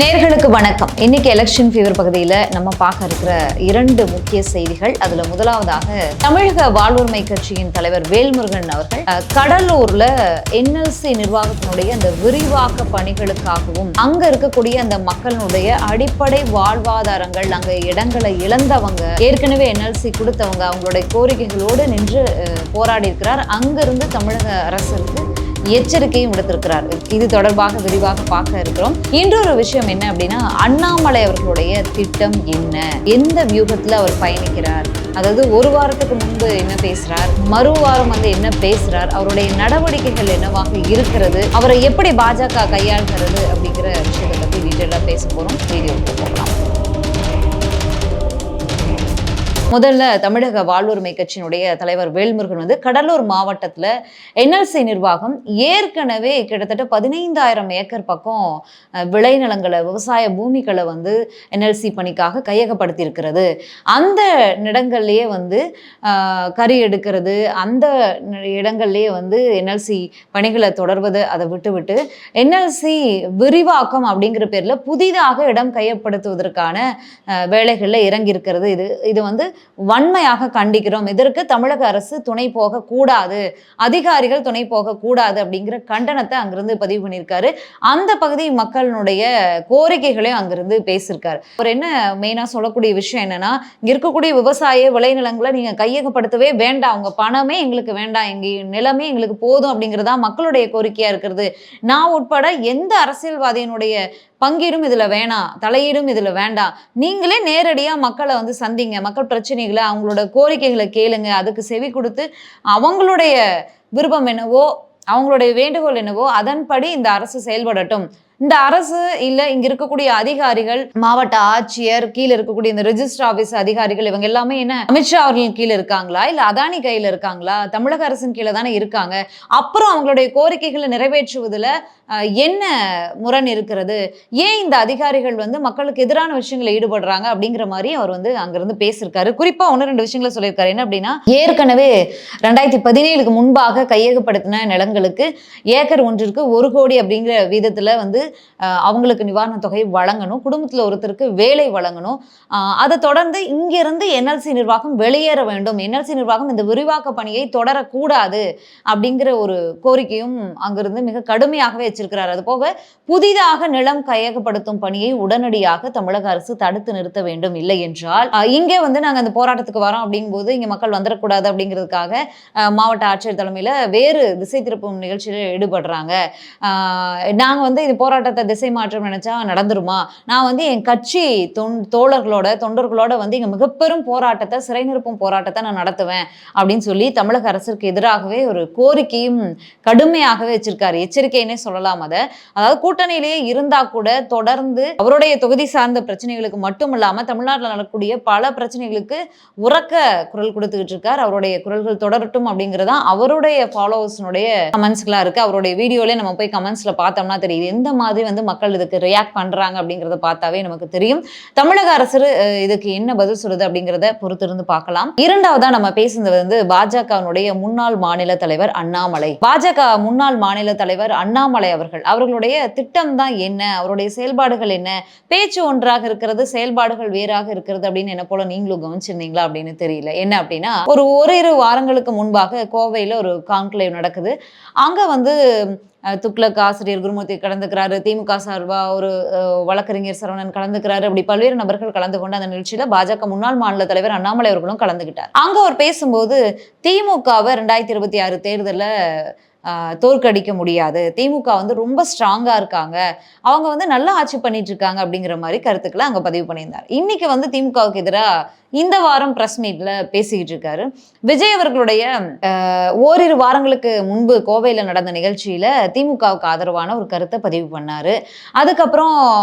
நேர்களுக்கு வணக்கம். இன்னைக்கு எலெக்ஷன் ஃபீவர் பகுதியில் நம்ம பார்க்க இருக்கிற இரண்டு முக்கிய செய்திகள். அதுல முதலாவதாக தமிழக வாழ்வுரிமை கட்சியின் தலைவர் வேல்முருகன் அவர்கள் கடலூர்ல NLC நிர்வாகத்தினுடைய அந்த விரிவாக்க பணிகளுக்காகவும் அங்க இருக்கக்கூடிய அந்த மக்களுடைய அடிப்படை வாழ்வாதாரங்கள், அங்க இடங்களை இழந்தவங்க, ஏற்கனவே NLC கொடுத்தவங்க, அவங்களுடைய கோரிக்கைகளோடு நின்று போராடி இருக்கிறார். அங்கிருந்து தமிழக அரசுக்கு எச்சரிக்கையும் விடுத்திருக்கிறார். இது தொடர்பாக விரிவாக பார்க்க இருக்கிறோம். இன்னொரு விஷயம் என்ன அப்படின்னா, அண்ணாமலை அவர்களுடைய திட்டம் என்ன, எந்த வியூகத்துல அவர் பயணிக்கிறார், அதாவது ஒரு வாரத்துக்கு முன்பு என்ன பேசுறார், மறுவாரம் என்ன பேசுறார், அவருடைய நடவடிக்கைகள் என்னவாக இருக்கிறது, அவரை எப்படி பாஜக கையாள்கிறது அப்படிங்கிற விஷயத்தை பத்தி டீட்டெயிலா பேச போறோம். வீடியோவுக்கு போகலாம். முதல்ல தமிழக வாழ்வுரிமை கட்சியினுடைய தலைவர் வேல்முருகன் கடலூர் மாவட்டத்தில் NLC நிர்வாகம் ஏற்கனவே கிட்டத்தட்ட 15,000 ஏக்கர் பக்கம் விளைநிலங்களை, விவசாய பூமிகளை NLC பணிக்காக கையகப்படுத்தி இருக்கிறது. அந்த இடங்கள்லேயே கறி எடுக்கிறது, அந்த இடங்கள்லேயே NLC பணிகளை தொடர்வது, அதை விட்டு NLC விரிவாக்கம் அப்படிங்கிற பேர்ல புதிதாக இடம் கையப்படுத்துவதற்கான வேலைகளில் இறங்கி இருக்கிறது. இது வன்மையாக கண்டிக்கிறோம். இதற்கு தமிழக அரசு துணை போக கூடாது, அதிகாரிகள் துணை போக கூடாது அப்படிங்கிற கண்டனத்தை அங்கிருந்து பதிவு பண்ணியிருக்காரு. அந்த பகுதி மக்களுடைய கோரிக்கைகளையும் அங்கிருந்து பேசியிருக்காரு. அவர் என்ன மெயினா சொல்லக்கூடிய விஷயம் என்னன்னா, இங்க இருக்கக்கூடிய விவசாய விளைநிலங்களை நீங்க கையகப்படுத்தவே வேண்டாம், உங்க பணமே எங்களுக்கு வேண்டாம், எங்க நிலமே எங்களுக்கு போதும் அப்படிங்கிறதா மக்களுடைய கோரிக்கையா இருக்கிறது. நான் உட்பட எந்த அரசியல்வாதியினுடைய பங்கீடும் இதுல வேணாம், தலையீடும் இதுல வேண்டாம், நீங்களே நேரடியா மக்களை சந்திங்க, மக்கள் பிரச்சனைகளை, அவங்களோட கோரிக்கைகளை கேளுங்க, அதுக்கு செவி கொடுத்து அவங்களுடைய விருப்பம் என்னவோ, அவங்களுடைய வேண்டுகோள் என்னவோ அதன்படி இந்த அரசு செயல்படட்டும். இந்த அரசு இல்ல இங்க இருக்கக்கூடிய அதிகாரிகள், மாவட்ட ஆட்சியர், கீழே இருக்கக்கூடிய இந்த ரெஜிஸ்டர் ஆபீஸ் அதிகாரிகள், இவங்க எல்லாமே என்ன அமித்ஷா அவர்கள் கீழே இருக்காங்களா, இல்ல அதானி கையில இருக்காங்களா? தமிழக அரசின் கீழே தானே இருக்காங்க. அப்புறம் அவங்களுடைய கோரிக்கைகளை நிறைவேற்றுவதுல என்ன முரண் இருக்கிறது, ஏன் இந்த அதிகாரிகள் மக்களுக்கு எதிரான விஷயங்களை ஈடுபடுறாங்க அப்படிங்கிற மாதிரி அவர் அங்கிருந்து பேசியிருக்காரு. குறிப்பா 1-2 விஷயங்களை சொல்லியிருக்காரு. என்ன அப்படின்னா, ஏற்கனவே 2017க்கு முன்பாக கையகப்படுத்தின நிலங்களுக்கு ஏக்கர் ஒன்றிற்கு 1 கோடி அப்படிங்கிற வீதத்துல அவங்களுக்கு நிவாரண தொகை வழங்கணும், குடும்பத்துல ஒருத்தருக்கு வேலை வழங்கணும். அதை தொடர்ந்து இங்கிருந்து NLC நிர்வாகம் வெளியேற வேண்டும், NLC நிர்வாகம் இந்த விரிவாக்க பணியை தொடரக்கூடாது அப்படிங்கிற ஒரு கோரிக்கையும் அங்கிருந்து மிக கடுமையாகவே வச்சிருக்கிறார். அது போக புதிதாக நிலம் கையகப்படுத்தும் பணியை உடனடியாக தமிழக அரசு தடுத்து நிறுத்த வேண்டும், இல்லை என்றால் இங்கே நாங்க அந்த போராட்டத்துக்கு வரோம் அப்படிங்கும் போது இங்க மக்கள் வந்துடக்கூடாது அப்படிங்கிறதுக்காக மாவட்ட ஆட்சியர் தலைமையில வேறு திசை திருப்பும் நிகழ்ச்சியில ஈடுபடுறாங்க. நாங்க இது போராட்டத்தை திசை மாற்றம் நினைச்சா நடந்துருமா, நான் என் கட்சி தொண்டர்களோட இங்க மிகப்பெரும் போராட்டத்தை, சிறை நிரப்பும் போராட்டத்தை நான் நடத்துவேன் அப்படின்னு சொல்லி தமிழக அரசுக்கு எதிராகவே ஒரு கோரிக்கையும் கடுமையாகவே வச்சிருக்காரு. எச்சரிக்கைன்னே சொல்லலாம். அதாவது கூட்டணியிலேயே இருந்தா கூட தொடர்ந்து அவருடைய தொகுதி சார்ந்த பிரச்சனைகளுக்கு மட்டும் இல்லாம தமிழ்நாட்டில் நடக்கக்கூடிய பல பிரச்சனைகளுக்கு உரக்க குரல் கொடுத்துக்கிட்டு இருக்கார். அவருடைய குரல்கள் தொடரட்டும் அப்படிங்கிறதா அவருடைய ஃபாலோவர்ஸ்னுடைய கமெண்ட்ஸ்களா இருக்கு. அவருடைய வீடியோல நம்ம போய் கமெண்ட்ஸ்ல பார்த்தோம்னா தெரியுது எந்த மாதிரி மக்கள் இதுக்கு ரியாக்ட் பண்றாங்க அப்படிங்கறத பார்த்தாவே நமக்கு தெரியும். தமிழக அரசு இதுக்கு என்ன பதில் சொல்லுது அப்படிங்கறத பொறுத்திருந்து பார்க்கலாம். இரண்டாவதா நம்ம பேசுனது பாஜகவினுடைய முன்னாள் மாநில தலைவர் அண்ணாமலை. பாஜக முன்னாள் மாநில தலைவர் அண்ணாமலை அவர்களுடைய திட்டம் தான் என்ன, அவருடைய செயல்பாடுகள் என்ன, பேச்சு ஒன்றாக இருக்கிறது, செயல்பாடுகள் வேறாக இருக்கிறது அப்படின்னு என்ன போல நீங்களும் கவனிச்சிருந்தீங்களா அப்படின்னு தெரியல. என்ன அப்படின்னா, ஓரிரு வாரங்களுக்கு முன்பாக கோவையில ஒரு கான்க்ளேவ் நடக்குது. அங்க துக்ளக் ஆசிரியர் குருமூர்த்தி கலந்துக்கிறாரு, திமுக சார்பா ஒரு வழக்கறிஞர் சரவணன் கலந்துக்கிறாரு, அப்படி பல்வேறு நபர்கள் கலந்து கொண்டு அந்த நிகழ்ச்சியில பாஜக முன்னாள் மாநில தலைவர் அண்ணாமலை அவர்களும் கலந்துகிட்டார். அங்க அவர் பேசும்போது திமுகவை 2026 தேர்தல தோற்கடிக்க முடியாது, திமுக ரொம்ப ஸ்ட்ராங்கா இருக்காங்க, அவங்க நல்லா ஆட்சி பண்ணிட்டு இருக்காங்க அப்படிங்கிற மாதிரி கருத்துக்களை அங்க பதிவு பண்ணியிருந்தார். இன்னைக்கு திமுகவுக்கு எதிராக இந்த வாரம் பிரஸ் மீட்ல பேசிக்கிட்டு இருக்காரு. விஜய் அவர்களுடைய ஓரிரு வாரங்களுக்கு முன்பு கோவையில் நடந்த நிகழ்ச்சியில திமுகவுக்கு ஆதரவான ஒரு கருத்தை பதிவு பண்ணாரு. அதுக்கப்புறம்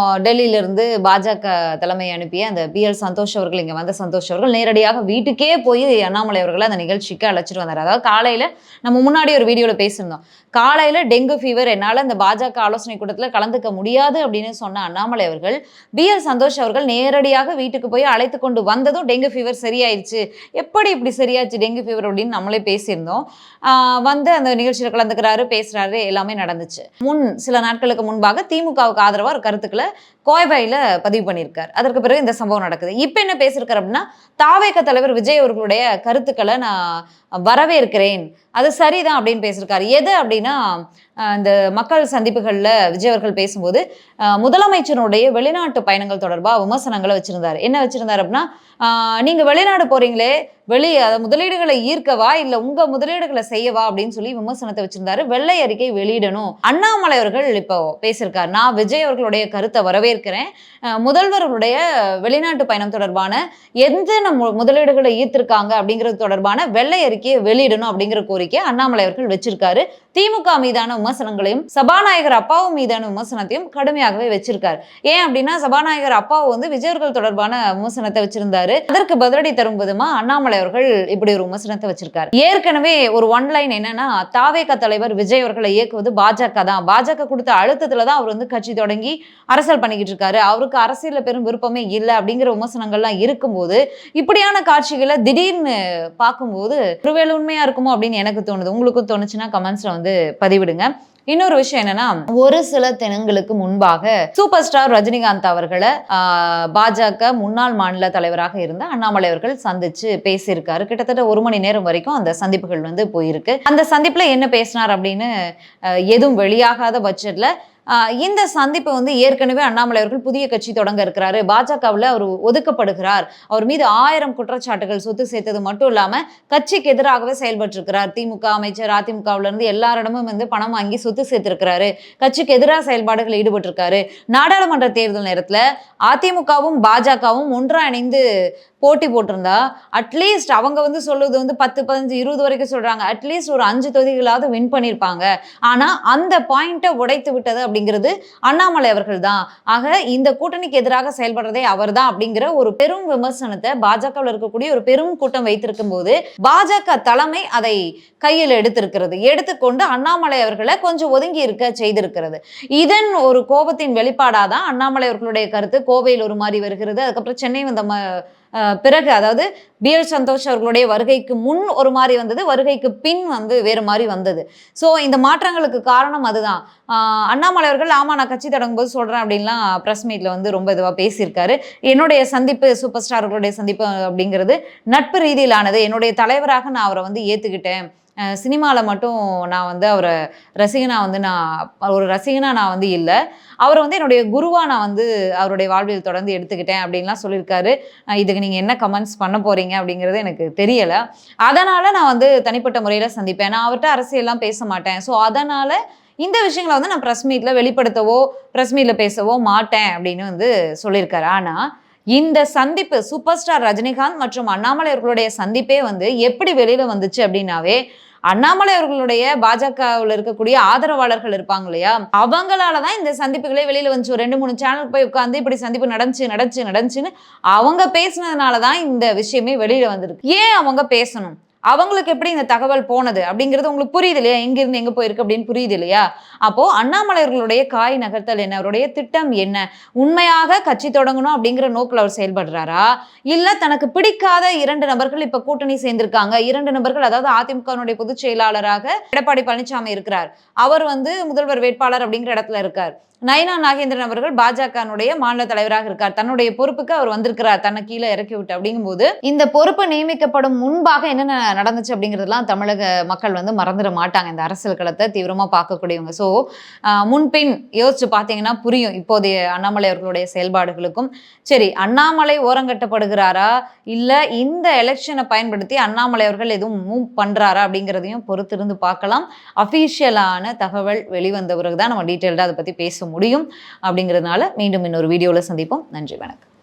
டெல்லியிலிருந்து பாஜக தலைமை அனுப்பிய அந்த PL சந்தோஷ் அவர்கள், இங்க வந்த சந்தோஷ் அவர்கள் நேரடியாக வீட்டுக்கே போய் அண்ணாமலை அவர்களை அந்த நிகழ்ச்சிக்கு அழைச்சிட்டு வந்தார். அதாவது காலையில நம்ம முன்னாடி ஒரு வீடியோல பேசியிருந்தோம், காலையில டெங்கு ஃபீவர், என்னால இந்த பாஜக ஆலோசனை கூட்டத்தில் கலந்துக்க முடியாது அப்படின்னு சொன்ன அண்ணாமலை அவர்கள், PL சந்தோஷ் அவர்கள் நேரடியாக வீட்டுக்கு போய் அழைத்து கொண்டு வந்ததும் டெங்கு ஃபீவர் சரியாயிடுச்சு, எப்படி இப்படி சரியாச்சு டெங்கு ஃபீவர் அப்படின்னு நம்மளே பேசியிருந்தோம். அந்த நிகழ்ச்சியில் கலந்துக்கிறாரு, பேசுறாரு, எல்லாமே நடந்துச்சு. சில நாட்களுக்கு முன்பாக திமுகவுக்கு ஆதரவா ஒரு கருத்துக்களை கோயபையில பதிவு பண்ணியிருக்கார். அதற்கு பிறகு இந்த சம்பவம் நடக்குது. இப்ப என்ன பேசியிருக்காரு அப்படின்னா, தாவேக தலைவர் விஜய் அவர்களுடைய கருத்துக்களை நான் வரவேற்கிறேன், அது சரிதான் அப்படின்னு பேசியிருக்காரு. எது அப்படின்னா, இந்த மக்கள் சந்திப்புகள்ல விஜய் அவர்கள் பேசும்போது முதலமைச்சருடைய வெளிநாட்டு பயணங்கள் தொடர்பா விமர்சனங்களை வச்சிருந்தாரு. என்ன வச்சிருந்தாரு அப்படின்னா, நீங்க வெளிநாடு போறீங்களே, முதலீடுகளை ஈர்க்கவா இல்ல உங்க முதலீடுகளை செய்யவா அப்படின்னு சொல்லி விமர்சனத்தை வச்சிருந்தாரு. வெள்ளை அறிக்கை வெளியிடணும். அண்ணாமலை அவர்கள் இப்போ பேசியிருக்காரு, நான் விஜய் அவர்களுடைய கருத்தை வரவேற்கிறேன், முதல்வர்களுடைய வெளிநாட்டு பயணம் தொடர்பான எந்த முதலீடுகளை ஈர்த்திருக்காங்க அப்படிங்கிறது தொடர்பான வெள்ளை அறிக்கையை வெளியிடணும் அப்படிங்கிற கோரிக்கை அண்ணாமலை அவர்கள் வச்சிருக்காரு. திமுக மீதான விமர்சனங்களையும் சபாநாயகர் அப்பாவு மீதான விமர்சனத்தையும் கடுமையாகவே வச்சிருக்காரு. ஏன் அப்படின்னா, சபாநாயகர் அப்பாவு வந்து விஜய் அவர்கள் தொடர்பான விமர்சனத்தை வச்சிருந்தாரு. அதற்கு பதிலடி தரும் விதமா அண்ணாமலை அவர்கள் இப்படி ஒரு விமர்சனத்தை வச்சிருக்காரு. ஏற்கனவே ஒரு ஒன்லைன் என்னன்னா, தாவேக தலைவர் விஜய் அவர்களை இயக்குவது பாஜக தான், பாஜக கொடுத்த அழுத்தத்துல தான் அவர் வந்து கட்சி தொடங்கி அரசியல் பண்ணிக்கிட்டு இருக்காரு, அவருக்கு அரசியல பெரும் விருப்பமே இல்லை அப்படிங்கிற விமர்சனங்கள்லாம் இருக்கும்போது இப்படியான காட்சிகளை திடீர்னு பார்க்கும்போது ஒருவேளை உண்மையா இருக்குமோ அப்படின்னு எனக்கு தோணுது. உங்களுக்கும் தோணுச்சுன்னா கமெண்ட்ஸ்ல வந்து பதிவிடுங்க. இன்னொரு விஷயம் என்னன்னா, ஒரு சில தினங்களுக்கு முன்பாக சூப்பர் ஸ்டார் ரஜினிகாந்த் அவர்களை பாஜக முன்னாள் மாநில தலைவராக இருந்த அண்ணாமலை அவர்கள் சந்திச்சு பேசியிருக்காரு. கிட்டத்தட்ட 1 மணி நேரம் வரைக்கும் அந்த சந்திப்புகள் வந்து போயிருக்கு. அந்த சந்திப்புல என்ன பேசினார் அப்படின்னு எதுவும் வெளியாகாத பட்சத்துல இந்த சந்திப்பு வந்து ஏற்கனவே அண்ணாமலை அவர்கள் புதிய கட்சி தொடங்க இருக்கிறாரு, பாஜகவில் அவர் ஒதுக்கப்படுகிறார், அவர் மீது 1000 குற்றச்சாட்டுகள், சொத்து சேர்த்தது மட்டும் இல்லாம கட்சிக்கு எதிராகவே செயல்பட்டிருக்கிறார், திமுக அமைச்சர் அதிமுகவுல இருந்து எல்லாரிடமும் வந்து பணம் வாங்கி சொத்து சேர்த்திருக்கிறாரு, கட்சிக்கு எதிராக செயல்பாடுகள் ஈடுபட்டிருக்காரு, நாடாளுமன்ற தேர்தல் நேரத்துல அதிமுகவும் பாஜகவும் ஒன்றா இணைந்து போட்டி போட்டிருந்தா அட்லீஸ்ட் அவங்க வந்து சொல்லுவது வந்து 10, 15, 20 வரைக்கும் சொல்றாங்க, அட்லீஸ்ட் ஒரு 5 தொகுதிகளாவது வின் பண்ணியிருப்பாங்க. ஆனா அந்த பாயிண்ட்டை உடைத்து விட்டது அப்படிங்கிறது அண்ணாமலை அவர்கள் தான். ஆக இந்த கூட்டணிக்கு எதிராக செயல்படுறதே அவர் தான் அப்படிங்கிற ஒரு பெரும் விமர்சனத்தை பாஜகவில் இருக்கக்கூடிய ஒரு பெரும் கூட்டம் வைத்திருக்கும் போது பாஜக தலைமை அதை கையில் எடுத்திருக்கிறது. எடுத்துக்கொண்டு அண்ணாமலை அவர்களை கொஞ்சம் ஒதுங்கி இருக்க செய்திருக்கிறது. இதன் ஒரு கோபத்தின் வெளிப்பாடாதான் அண்ணாமலை அவர்களுடைய கருத்து கோவையில் ஒரு மாதிரி வருகிறது. அதுக்கப்புறம் சென்னை வந்த பிறகு, அதாவது BL சந்தோஷ் அவர்களுடைய வருகைக்கு முன் ஒரு மாதிரி வந்தது, வருகைக்கு பின் வந்து வேறு மாதிரி வந்தது. ஸோ இந்த மாற்றங்களுக்கு காரணம் அதுதான். அண்ணாமலை அவர்கள் ஆமா நான் கட்சி தொடங்கும் போது சொல்றேன் அப்படின்லாம் ப்ரெஸ் மீட்ல வந்து ரொம்ப இதுவாக பேசியிருக்காரு. என்னுடைய சந்திப்பு சூப்பர் ஸ்டார்களுடைய சந்திப்பு அப்படிங்கிறது நட்பு ரீதியிலானது, என்னுடைய தலைவராக நான் அவரை வந்து ஏற்றுக்கிட்டேன், சினிமாவில் மட்டும் நான் வந்து அவரை ரசிகனா நான் வந்து இல்லை, அவரை வந்து என்னுடைய குருவா நான் வந்து அவருடைய வாழ்வில் தொடர்ந்து எடுத்துக்கிட்டேன் அப்படின்லாம் சொல்லியிருக்காரு. இதுக்கு நீங்கள் என்ன கமெண்ட்ஸ் பண்ண போறீங்க அப்படிங்கிறது எனக்கு தெரியலை. அதனால் நான் வந்து தனிப்பட்ட முறையில் சந்திப்பேன், நான் அவர்கிட்ட அரசியல்லாம் பேச மாட்டேன், ஸோ அதனால் இந்த விஷயங்களை வந்து நான் ப்ரெஸ் மீட்டில் வெளிப்படுத்தவோ ப்ரெஸ் மீட்டில் பேசவோ மாட்டேன் அப்படின்னு வந்து சொல்லியிருக்காரு. ஆனால் இந்த சந்திப்பு சூப்பர் ஸ்டார் ரஜினிகாந்த் மற்றும் அண்ணாமலை அவர்களுடைய சந்திப்பே வந்து எப்படி வெளியில வந்துச்சு அப்படின்னாவே, அண்ணாமலை அவர்களுடைய பாஜகவில் இருக்கக்கூடிய ஆதரவாளர்கள் இருப்பாங்க இல்லையா, அவங்களாலதான் இந்த சந்திப்புகளே வெளியில வந்துச்சு. ஒரு 2, 3 சேனலுக்கு போய் உட்காந்து இப்படி சந்திப்பு நடந்துச்சுன்னு அவங்க பேசினதுனாலதான் இந்த விஷயமே வெளியில வந்திருக்கு. ஏன் அவங்க பேசணும், அவங்களுக்கு எப்படி இந்த தகவல் போனது அப்படிங்கிறது உங்களுக்கு புரியுது இல்லையா, எங்கிருந்து எங்க போயிருக்கு அப்படின்னு புரியுது இல்லையா. அப்போ அண்ணாமலையர்களுடைய காய் நகர்த்தல் என்ன, அவருடைய திட்டம் என்ன, உண்மையாக கட்சி தொடங்கணும் அப்படிங்கிற நோக்கில் அவர் செயல்படுறாரா, இல்ல தனக்கு பிடிக்காத 2 நபர்கள் இப்ப கூட்டணி சேர்ந்திருக்காங்க, 2 நபர்கள், அதாவது அதிமுகவினுடைய பொதுச் செயலாளராக எடப்பாடி பழனிசாமி இருக்கிறார், அவர் வந்து முதல்வர் வேட்பாளர் அப்படிங்கிற இடத்துல இருக்கார், நயினா நாகேந்திரன் அவர்கள் பாஜகனுடைய மாநில தலைவராக இருக்கார், தன்னுடைய பொறுப்புக்கு அவர் வந்திருக்கிறார், தன்னை கீழே இறக்கி விட்டு. அப்படிங்கும்போது இந்த பொறுப்பு நியமிக்கப்படும் முன்பாக என்னென்ன நடந்துச்சு அப்படிங்கிறதுலாம் தமிழக மக்கள் வந்து மறந்துட மாட்டாங்க, இந்த அரசியல் களத்தை தீவிரமா பார்க்கக்கூடியவங்க. ஸோ முன்பின் யோசிச்சு பார்த்தீங்கன்னா புரியும் இப்போதைய அண்ணாமலை அவர்களுடைய செயல்பாடுகளுக்கும். சரி, அண்ணாமலை ஓரங்கட்டப்படுகிறாரா இல்ல இந்த எலெக்ஷனை பயன்படுத்தி அண்ணாமலை அவர்கள் எதுவும் மூவ் பண்றாரா அப்படிங்கிறதையும் பொறுத்திருந்து பார்க்கலாம். அஃபீஷியலான தகவல் வெளிவந்த பிறகுதான் நம்ம டீட்டெயில்டாக அதை பத்தி பேச முடியும். அப்படிங்கிறதுனால மீண்டும் இன்னொரு வீடியோவில் சந்திப்போம். நன்றி, வணக்கம்.